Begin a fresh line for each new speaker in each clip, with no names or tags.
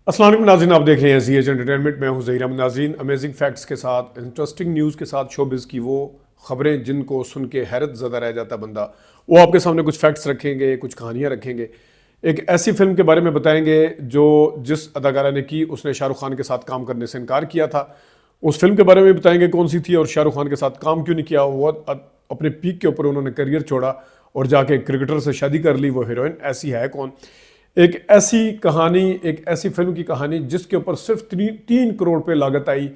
अस्सलाम वालेकुम नाज़रीन, आप देख रहे हैं ज़ी एच एंटरटेनमेंट। मैं हूं ज़हीर अहमद। नाज़रीन, अमेजिंग फैक्ट्स के साथ, इंटरेस्टिंग न्यूज़ के साथ, शोबिज़ की वो खबरें जिनको सुन के हैरत ज़दा रह जाता बंदा, वो आपके सामने कुछ फैक्ट्स रखेंगे, कुछ कहानियां रखेंगे। एक ऐसी फिल्म के बारे में बताएंगे जो जिस अदाकारा ने की उसने शाहरुख खान के साथ काम करने से इनकार किया था। उस फिल्म के बारे में बताएंगे कौन सी थी और शाहरुख खान के साथ काम क्यों नहीं किया। वो अपने पीक के ऊपर उन्होंने करियर छोड़ा और जाके क्रिकेटर से शादी कर ली। वो हीरोइन ऐसी है कौन। एक ऐसी कहानी, एक ऐसी फिल्म की कहानी जिसके ऊपर सिर्फ 3 करोड़ पे लागत आई,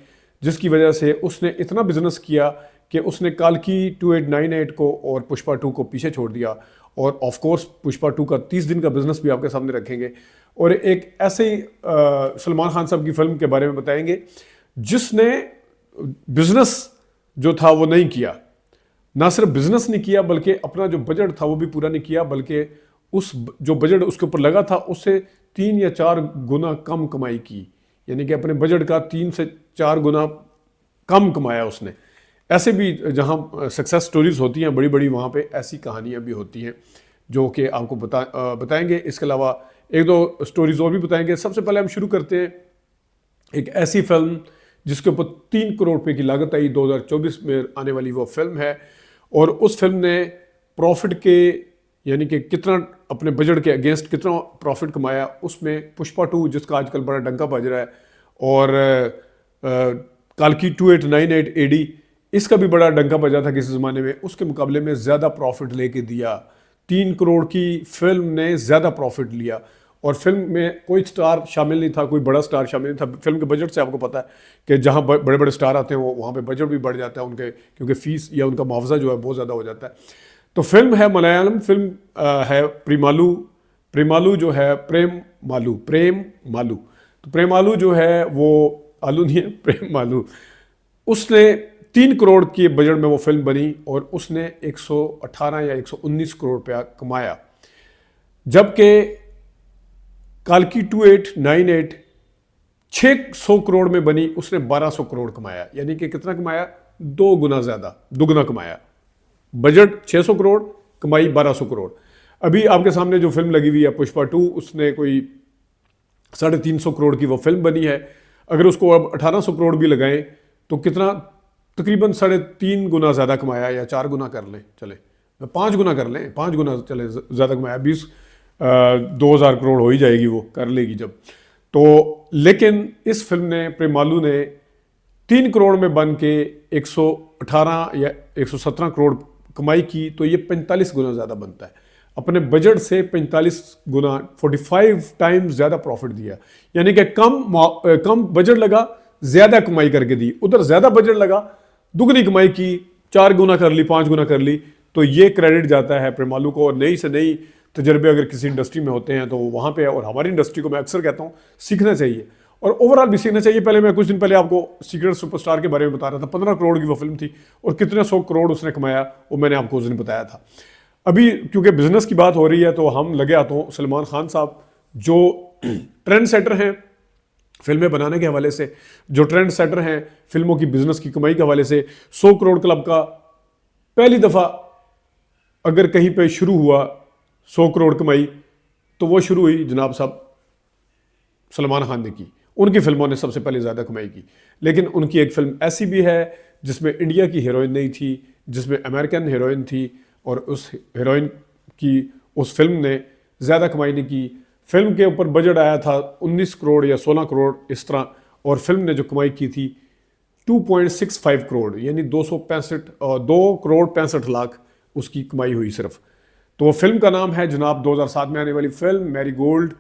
जिसकी वजह से उसने इतना बिजनेस किया कि उसने काल्की 2898 को और पुष्पा 2 को पीछे छोड़ दिया। और ऑफ कोर्स पुष्पा 2 का 30 दिन का बिजनेस भी आपके सामने रखेंगे। और एक ऐसे ही सलमान खान साहब की फिल्म के बारे में बताएंगे जिसने बिजनेस जो था वो नहीं किया। ना सिर्फ बिजनेस नहीं किया बल्कि अपना जो बजट था वो भी पूरा नहीं किया, बल्कि उस जो बजट उसके ऊपर लगा था उससे 3 या 4 गुना कम कमाई की। यानी कि अपने बजट का 3 से 4 गुना कम कमाया उसने। ऐसे भी जहां सक्सेस स्टोरीज होती हैं बड़ी बड़ी, वहां पे ऐसी कहानियां भी होती हैं जो कि आपको बताएंगे। इसके अलावा एक दो स्टोरीज और भी बताएंगे। सबसे पहले हम शुरू करते हैं एक ऐसी फिल्म जिसके ऊपर 3 करोड़ रुपए की लागत आई। 2024 में आने वाली वो फिल्म है और उस फिल्म ने प्रॉफिट के, यानी कि कितना अपने बजट के अगेंस्ट कितना प्रॉफिट कमाया, उसमें पुष्पा 2 जिसका आजकल बड़ा डंका बज रहा है और काल्की 2898 एडी इसका भी बड़ा डंका बजा था किसी ज़माने में, उसके मुकाबले में ज़्यादा प्रॉफिट लेके दिया। 3 करोड़ की फिल्म ने ज़्यादा प्रॉफिट लिया और फिल्म में कोई स्टार शामिल नहीं था, कोई बड़ा स्टार शामिल नहीं था। फिल्म के बजट से आपको पता है कि जहाँ बड़े बड़े स्टार आते हैं वो वहाँ पे बजट भी बढ़ जाता है उनके, क्योंकि फीस या उनका मुआवजा जो है बहुत ज़्यादा हो जाता है। तो फिल्म है मलयालम फिल्म, है प्रेमालू। प्रेमालू जो है प्रेम मालू। तो प्रेमालू जो है वो आलू नहीं है, प्रेम मालू। उसने 3 करोड़ के बजट में वो फिल्म बनी और उसने 118 या 119 करोड़ रुपया कमाया, जबकि काल्की 2898 600 करोड़ में बनी, उसने 1200 करोड़ कमाया। यानी कि कितना कमाया? 2 गुना ज्यादा, दुगना कमाया। बजट 600 करोड़, कमाई 1200 करोड़। अभी आपके सामने जो फिल्म लगी हुई है पुष्पा 2, उसने कोई 350 करोड़ की वो फिल्म बनी है। अगर उसको अब 1800 करोड़ भी लगाएं तो कितना, तकरीबन 3.5 गुना ज़्यादा कमाया, या 4 गुना कर लें, चले 5 गुना कर लें, 5 गुना चले ज़्यादा कमाया। 2000 करोड़ हो ही जाएगी, वो कर लेगी जब तो। लेकिन इस फिल्म ने, प्रेमालू ने 3 करोड़ में बन के 118 या 117 करोड़ कमाई की, तो ये 45 गुना ज़्यादा बनता है। अपने बजट से 45 गुना, 45 टाइम्स ज़्यादा प्रॉफिट दिया। यानी कि कम बजट लगा, ज़्यादा कमाई करके दी। उधर ज़्यादा बजट लगा, दुगनी कमाई की, 4 गुना कर ली, 5 गुना कर ली। तो ये क्रेडिट जाता है प्रेमालू को। और नई से नई तजर्बे अगर किसी इंडस्ट्री में होते हैं तो वहाँ पे, और हमारी इंडस्ट्री को मैं अक्सर कहता हूँ, सीखना चाहिए और ओवरऑल भी सीखना चाहिए। पहले मैं कुछ दिन पहले आपको सीक्रेट सुपरस्टार के बारे में बता रहा था। 15 करोड़ की वो फिल्म थी और कितने 100 करोड़ उसने कमाया, वो मैंने आपको उस दिन बताया था। अभी क्योंकि बिजनेस की बात हो रही है तो हम लगे आते हैं सलमान खान साहब, जो ट्रेंड सेटर हैं फिल्में बनाने के हवाले से, जो ट्रेंड सेटर हैं फिल्मों की बिजनेस की कमाई के हवाले से। 100 करोड़ क्लब का पहली दफ़ा अगर कहीं पे शुरू हुआ 100 करोड़ कमाई, तो वो शुरू हुई जनाब साहब सलमान खान ने की। उनकी फिल्मों ने सबसे पहले ज़्यादा कमाई की। लेकिन उनकी एक फिल्म ऐसी भी है जिसमें इंडिया की हीरोइन नहीं थी, जिसमें अमेरिकन हीरोइन थी, और उस हीरोइन की उस फिल्म ने ज़्यादा कमाई नहीं की। फिल्म के ऊपर बजट आया था 19 करोड़ या 16 करोड़ इस तरह, और फिल्म ने जो कमाई की थी 2.65 करोड़, यानी 2 करोड़ 65 लाख उसकी कमाई हुई सिर्फ। तो वो फिल्म का नाम है जनाब 2007 में आने वाली फिल्म मैरीगोल्ड।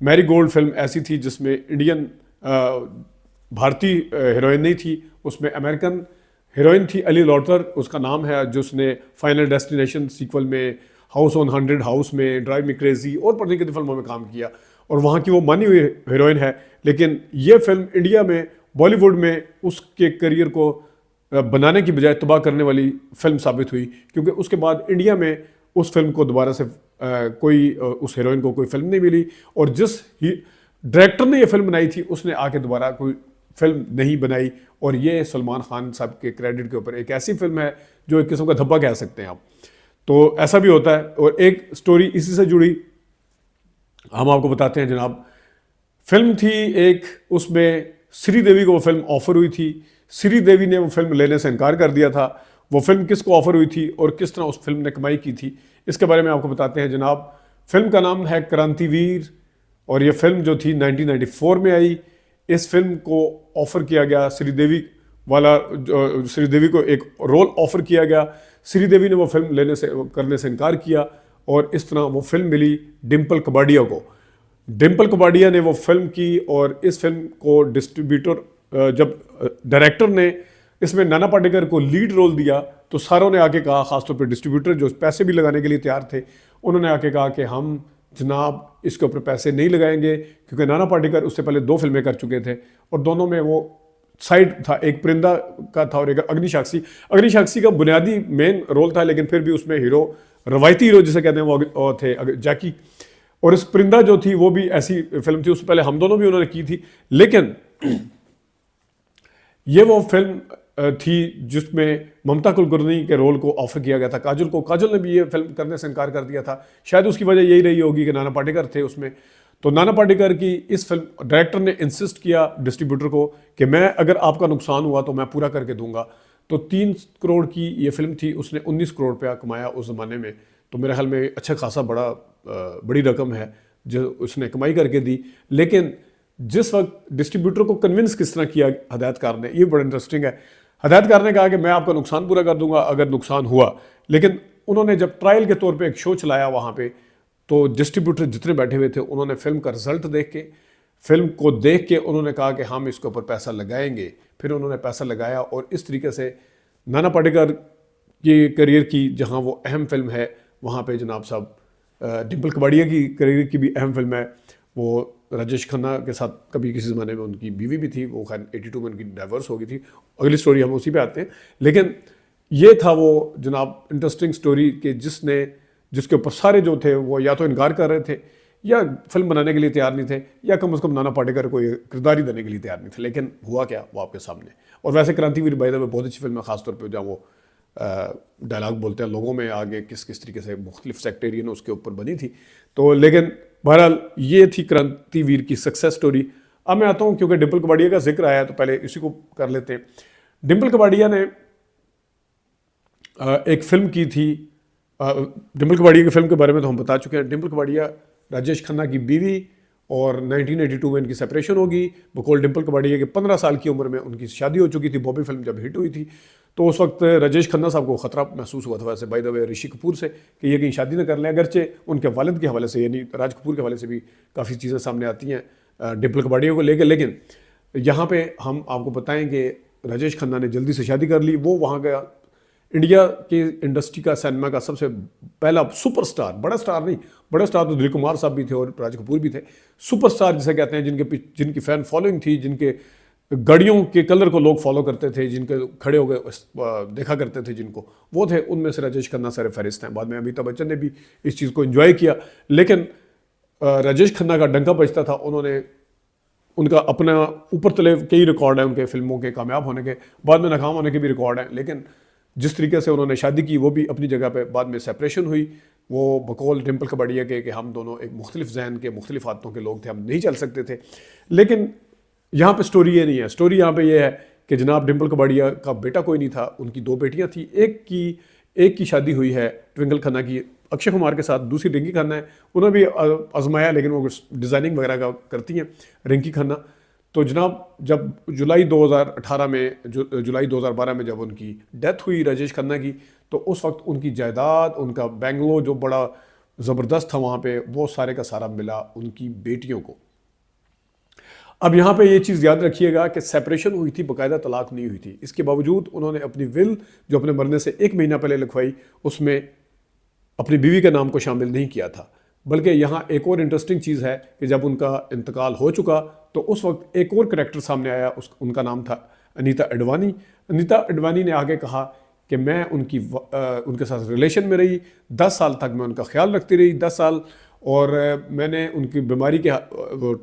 मैरीगोल्ड फिल्म ऐसी थी जिसमें इंडियन भारतीय हीरोइन नहीं थी, उसमें अमेरिकन हीरोइन थी, अली लॉटर उसका नाम है, जिसने फाइनल डेस्टिनेशन सीक्वल में, हाउस ऑन 100 हाउस में, ड्राइव मी क्रेजी और पता नहीं कितनी फिल्मों में काम किया, और वहाँ की वो मानी हुई हीरोइन है। लेकिन ये फिल्म इंडिया में, बॉलीवुड में उसके करियर को बनाने की बजाय तबाह करने वाली फिल्म साबित हुई, क्योंकि उसके बाद इंडिया में उस फिल्म को दोबारा से उस हीरोइन को कोई फिल्म नहीं मिली, और जिस डायरेक्टर ने ये फिल्म बनाई थी उसने आके दोबारा कोई फिल्म नहीं बनाई। और ये सलमान खान साहब के क्रेडिट के ऊपर एक ऐसी फिल्म है जो एक किस्म का धब्बा कह सकते हैं आप। तो ऐसा भी होता है। और एक स्टोरी इसी से जुड़ी हम आपको बताते हैं जनाब। फिल्म थी एक, उसमें श्रीदेवी को वो फिल्म ऑफर हुई थी। श्रीदेवी ने वो फिल्म लेने से इनकार कर दिया था। वो फिल्म किसको ऑफर हुई थी और किस तरह उस फिल्म ने कमाई की थी, इसके बारे में आपको बताते हैं जनाब। फिल्म का नाम है क्रांतिवीर और ये फिल्म जो थी 1994 में आई। इस फिल्म को ऑफर किया गया श्रीदेवी वाला, श्रीदेवी को एक रोल ऑफर किया गया। श्रीदेवी ने वो फिल्म करने से इनकार किया और इस तरह वो फिल्म मिली डिम्पल कपाड़िया को। डिम्पल कपाड़िया ने वो फिल्म की और इस फिल्म को डिस्ट्रीब्यूटर, जब डायरेक्टर ने इसमें नाना पाटेकर को लीड रोल दिया तो सारों ने आके कहा, खासतौर पे डिस्ट्रीब्यूटर जो पैसे भी लगाने के लिए तैयार थे, उन्होंने आके कहा कि हम जनाब इसके ऊपर पैसे नहीं लगाएंगे, क्योंकि नाना पाटेकर उससे पहले 2 फिल्में कर चुके थे और दोनों में वो साइड था, एक परिंदा का था और एक अग्निसाक्षी। अग्निसाक्षी का बुनियादी मेन रोल था, लेकिन फिर भी उसमें हीरो, रवायती हीरो जिसे कहते हैं, वो थे जैकी। और इस परिंदा जो थी वो भी ऐसी फिल्म थी, उससे पहले हम दोनों भी उन्होंने की थी। लेकिन ये वो फिल्म थी जिसमें ममता कुलकर्णी के रोल को ऑफर किया गया था काजल को। काजल ने भी ये फिल्म करने से इनकार कर दिया था। शायद उसकी वजह यही रही होगी कि नाना पाटेकर थे उसमें। तो नाना पाटेकर की इस फिल्म, डायरेक्टर ने इंसिस्ट किया डिस्ट्रीब्यूटर को कि मैं, अगर आपका नुकसान हुआ तो मैं पूरा करके दूंगा। तो 3 करोड़ की ये फिल्म थी, उसने 19 करोड़ रुपया कमाया उस ज़माने में। तो मेरे ख्याल में अच्छा खासा बड़ी रकम है जो उसने कमाई करके दी। लेकिन जिस वक्त डिस्ट्रीब्यूटर को कन्विंस किस तरह किया हदायतकार ने, ये बड़ा इंटरेस्टिंग है। हदायतकार ने कहा कि मैं आपका नुकसान पूरा कर दूंगा अगर नुकसान हुआ। लेकिन उन्होंने जब ट्रायल के तौर पे एक शो चलाया वहाँ पे, तो डिस्ट्रीब्यूटर जितने बैठे हुए थे उन्होंने फिल्म का रिजल्ट फिल्म को देख के उन्होंने कहा कि हम इसके ऊपर पैसा लगाएंगे। फिर उन्होंने पैसा लगाया और इस तरीके से नाना पाटेकर की करियर की, जहाँ वो अहम फिल्म है, वहाँ पे जनाब साहब डिम्पल कपाड़िया की करियर की भी अहम फिल्म है। वो राजेश खन्ना के साथ कभी किसी ज़माने में उनकी बीवी भी थी, वो खैर 82 में उनकी डाइवर्स हो गई थी। अगली स्टोरी हम उसी पे आते हैं। लेकिन ये था वो जनाब इंटरेस्टिंग स्टोरी कि जिसके ऊपर सारे जो थे वो या तो इनकार कर रहे थे या फिल्म बनाने के लिए तैयार नहीं थे, या कम से कम नाना पाटेकर को किरदार ही देने के लिए तैयार नहीं थे। लेकिन हुआ क्या, वो आपके सामने। और वैसे क्रांतिवीर बाय द वे बहुत अच्छी फिल्म है, खासतौर पर जहाँ वो डायलॉग बोलते हैं लोगों में आगे किस किस तरीके से मुख्तलिफ सेक्टेरियन उसके ऊपर बनी थी। तो लेकिन बहरहाल ये थी क्रांतिवीर की सक्सेस स्टोरी। अब मैं आता हूँ, क्योंकि डिम्पल कपाड़िया का जिक्र आया तो पहले इसी को कर लेते हैं। डिम्पल कपाड़िया ने एक फिल्म की थी। डिम्पल कपाड़िया की फिल्म के बारे में तो हम बता चुके हैं। डिम्पल कपाड़िया राजेश खन्ना की बीवी और 1982 में इनकी सेपरेशन होगी। बकौल डिम्पल कपाड़िया के 15 साल की उम्र में उनकी शादी हो चुकी थी। बॉबी फिल्म जब हिट हुई थी तो उस वक्त राजेश खन्ना साहब को ख़तरा महसूस हुआ था, वैसे by the way Rishi Kapoor से, कि ये कहीं शादी न कर लें। अगरचे उनके वालिद के हवाले से, यानी राज कपूर के हवाले से भी काफ़ी चीज़ें सामने आती हैं डिम्पल कपाड़िया को लेकर। लेकिन यहाँ पे हम आपको बताएं कि राजेश खन्ना ने जल्दी से शादी कर ली। वो वहाँ का इंडिया की इंडस्ट्री का, सिनेमा का सबसे पहला सुपरस्टार, बड़ा स्टार नहीं, बड़ा स्टार तो दिलीप कुमार साहब भी थे और राज कपूर भी थे। सुपरस्टार जिसे कहते हैं, जिनकी फ़ैन फॉलोइंग थी, जिनके गाड़ियों के कलर को लोग फॉलो करते थे, जिनके खड़े हो गए देखा करते थे जिनको, वो थे। उनमें से राजेश खन्ना सर फहरिस्त हैं। बाद में अमिताभ बच्चन ने भी इस चीज़ को एंजॉय किया। लेकिन राजेश खन्ना का डंका बजता था। उनका अपना ऊपर तले कई रिकॉर्ड हैं उनके फिल्मों के कामयाब होने के, बाद में नाकाम होने के भी रिकॉर्ड हैं। लेकिन जिस तरीके से उन्होंने शादी की वो भी अपनी जगह पे। बाद में सेपरेशन हुई। वो बकौल डिम्पल कपाड़िया के कि हम दोनों एक मुख्तलिफ जहन के, मुख्तलिफ आदतों के लोग थे, हम नहीं चल सकते थे। लेकिन यहाँ पे स्टोरी ये नहीं है। स्टोरी यहाँ पे ये है कि जनाब डिम्पल कपाड़िया का बेटा कोई नहीं था, उनकी 2 बेटियाँ थी। एक की शादी हुई है ट्विंकल खन्ना की अक्षय कुमार के साथ, दूसरी रिंकी खन्ना है। उन्होंने भी आजमाया, लेकिन वो डिज़ाइनिंग वगैरह का करती हैं रिंकी खन्ना। तो जनाब जब जुलाई 2012 में जब उनकी डेथ हुई राजेश खन्ना की, तो उस वक्त उनकी जायदाद, उनका बेंगलो जो बड़ा ज़बरदस्त था वहाँ पे, वो सारे का सारा मिला उनकी बेटियों को। अब यहाँ पे ये चीज़ याद रखिएगा कि सेपरेशन हुई थी, बाकायदा तलाक नहीं हुई थी। इसके बावजूद उन्होंने अपनी विल जो अपने मरने से 1 महीना पहले लिखवाई, उसमें अपनी बीवी के नाम को शामिल नहीं किया था। बल्कि यहाँ एक और इंटरेस्टिंग चीज़ है कि जब उनका इंतकाल हो चुका तो उस वक्त एक और करैक्टर सामने आया, उनका नाम था अनीता अडवाणी। अनीता अडवाणी ने आगे कहा कि मैं उनके साथ रिलेशन में रही, 10 साल तक मैं उनका ख्याल रखती रही, 10 साल, और मैंने उनकी बीमारी के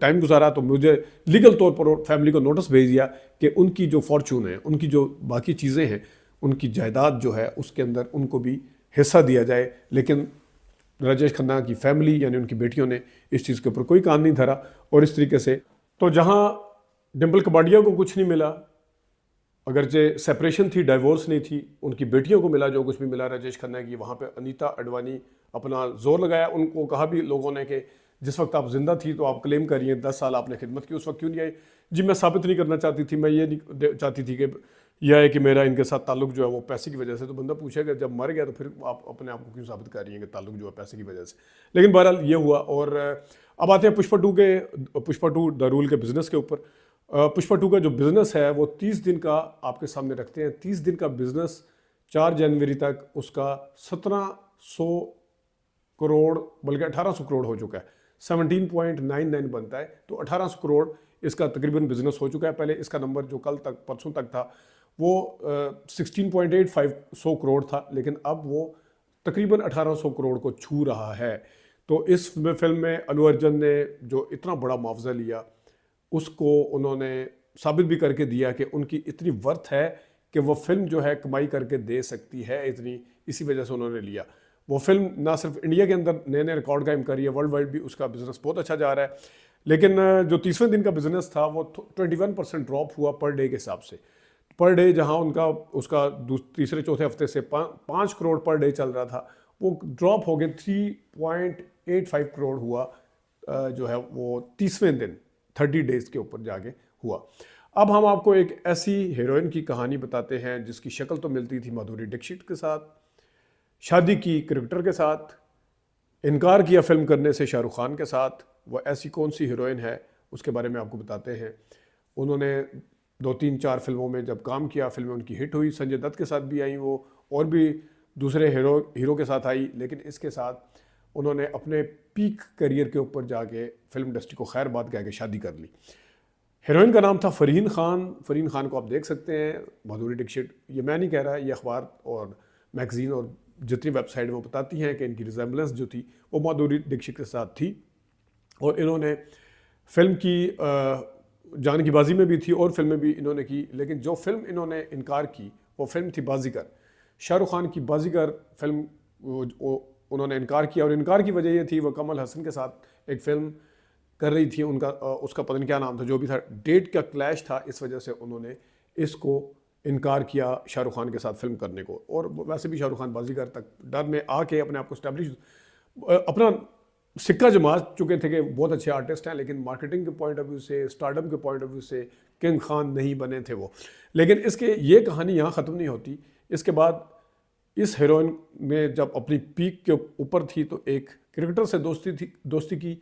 टाइम गुजारा। तो मुझे लीगल तौर पर फैमिली को नोटिस भेज दिया कि उनकी जो फॉर्चून है, उनकी जो बाकी चीज़ें हैं, उनकी जायदाद जो है उसके अंदर उनको भी हिस्सा दिया जाए। लेकिन राजेश खन्ना की फैमिली यानी उनकी बेटियों ने इस चीज़ के ऊपर कोई कान नहीं धरा और इस तरीके से तो जहाँ डिम्पल कपाड़िया को कुछ नहीं मिला, अगरचे सेपरेशन थी, डाइवोर्स नहीं थी, उनकी बेटियों को मिला जो कुछ भी मिला राजेश खन्ना की, वहाँ पे अनीता अडवाणी अपना जोर लगाया। उनको कहा भी लोगों ने कि जिस वक्त आप जिंदा थी तो आप क्लेम करिए 10 साल आपने खिदमत की, उस वक्त क्यों नहीं आई? जी मैं साबित नहीं करना चाहती थी, मैं ये नहीं चाहती थी कि यह है कि मेरा इनके साथ ताल्लुक जो है वो पैसे की वजह से। तो बंदा पूछेगा जब मर गया तो फिर आप अपने आप को क्यों साबित कर रही हैं कि ताल्लुक जो है पैसे की वजह से? लेकिन बहरहाल ये हुआ। और अब आते हैं पुष्पा टू द रूल के बिजनेस के ऊपर। पुष्पा टू का जो बिजनेस है वो 30 दिन का आपके सामने रखते हैं। 30 दिन का बिजनेस 4 जनवरी तक उसका 1700 करोड़ बल्कि 1800 करोड़ हो चुका है। 17.99 बनता है, तो 1800 करोड़ इसका तकरीबन बिजनेस हो चुका है। पहले इसका नंबर जो कल तक परसों तक था वो 16.85 करोड़ था, लेकिन अब वो तकरीबन 1800 करोड़ को छू रहा है। तो इस फिल्म में अल्लू अर्जुन ने जो इतना बड़ा मुआवजा लिया उसको उन्होंने साबित भी करके दिया कि उनकी इतनी वर्थ है कि वो फिल्म जो है कमाई करके दे सकती है इतनी, इसी वजह से उन्होंने लिया। वो फिल्म ना सिर्फ इंडिया के अंदर नए नए रिकॉर्ड कायम कर रही है, वर्ल्ड वाइड भी उसका बिजनेस बहुत अच्छा जा रहा है। लेकिन जो 30वें दिन का बिजनेस था वो 21% ड्रॉप हुआ पर डे के हिसाब से। पर डे जहां उसका तीसरे चौथे हफ्ते से 5 करोड़ पर डे चल रहा था, वो ड्रॉप हो गए 3.85 करोड़ हुआ जो है वो 30वें दिन 30 डेज के ऊपर जाके हुआ। अब हम आपको एक ऐसी हीरोइन की कहानी बताते हैं जिसकी शक्ल तो मिलती थी माधुरी दीक्षित के साथ, शादी की क्रिकेटर के साथ, इनकार किया फिल्म करने से शाहरुख खान के साथ। वो ऐसी कौन सी हीरोइन है उसके बारे में आपको बताते हैं। उन्होंने 2-3-4 फिल्मों में जब काम किया, फिल्में उनकी हिट हुई, संजय दत्त के साथ भी आई वो, और भी दूसरे हीरो के साथ आई। लेकिन इसके साथ उन्होंने अपने पीक करियर के ऊपर जाके फिल्म इंडस्ट्री को खैर बात कह के शादी कर ली। हीरोइन का नाम था फरहीन खान। फरहीन खान को आप देख सकते हैं, माधुरी दीक्षित, ये मैं नहीं कह रहा, ये अखबार और मैगजीन और जितनी वेबसाइट वो बताती हैं कि इनकी रिजेंबलेंस जो थी वो माधुरी दीक्षित के साथ थी। और इन्होंने फिल्म की जान की बाजी में भी थी और फिल्में भी इन्होंने की। लेकिन जो फिल्म इन्होंने इनकार की वो फिल्म थी बाजीगर। शाहरुख खान की बाजीगर फिल्म उन्होंने इनकार किया, और इनकार की वजह ये थी वो कमल हसन के साथ एक फिल्म कर रही थी, उसका पता नहीं क्या नाम था, जो भी था, डेट का क्लैश था, इस वजह से उन्होंने इसको इनकार किया शाहरुख खान के साथ फिल्म करने को। और वैसे भी शाहरुख खान बाजीगर तक डर में आके अपने आप को स्टैब्लिश अपना सिक्का जमा चुके थे कि बहुत अच्छे आर्टिस्ट हैं, लेकिन मार्केटिंग के पॉइंट ऑफ व्यू से, स्टारडम के पॉइंट ऑफ व्यू से किंग खान नहीं बने थे वो। लेकिन इसके ये कहानी यहाँ ख़त्म नहीं होती। इसके बाद इस हीरोइन ने जब अपनी पीक के ऊपर थी तो एक क्रिकेटर से दोस्ती की।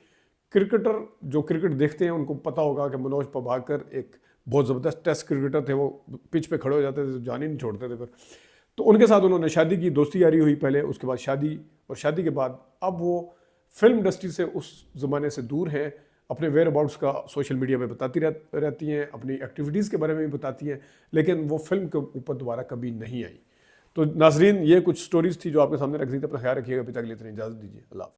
क्रिकेटर जो क्रिकेट देखते हैं उनको पता होगा कि मनोज प्रभाकर एक बहुत ज़बरदस्त टेस्ट क्रिकेटर थे। वो पिच पे खड़े हो जाते थे तो जान ही नहीं छोड़ते थे फिर। तो उनके साथ उन्होंने शादी की, दोस्ती यारी हुई पहले, उसके बाद शादी, और शादी के बाद अब वो फिल्म इंडस्ट्री से उस ज़माने से दूर हैं। अपने वेयर अबाउट्स का सोशल मीडिया पे बताती रहती हैं, अपनी एक्टिविटीज़ के बारे में भी बताती हैं, लेकिन वो फिल्म के ऊपर दोबारा कभी नहीं आई। तो नाजरीन, ये कुछ स्टोरीज़ थी जो आपके सामने रख दी थी। अपना ख्याल रखिएगा, पिता के लिए इतनी इजाज़त दीजिए। अल्लाह।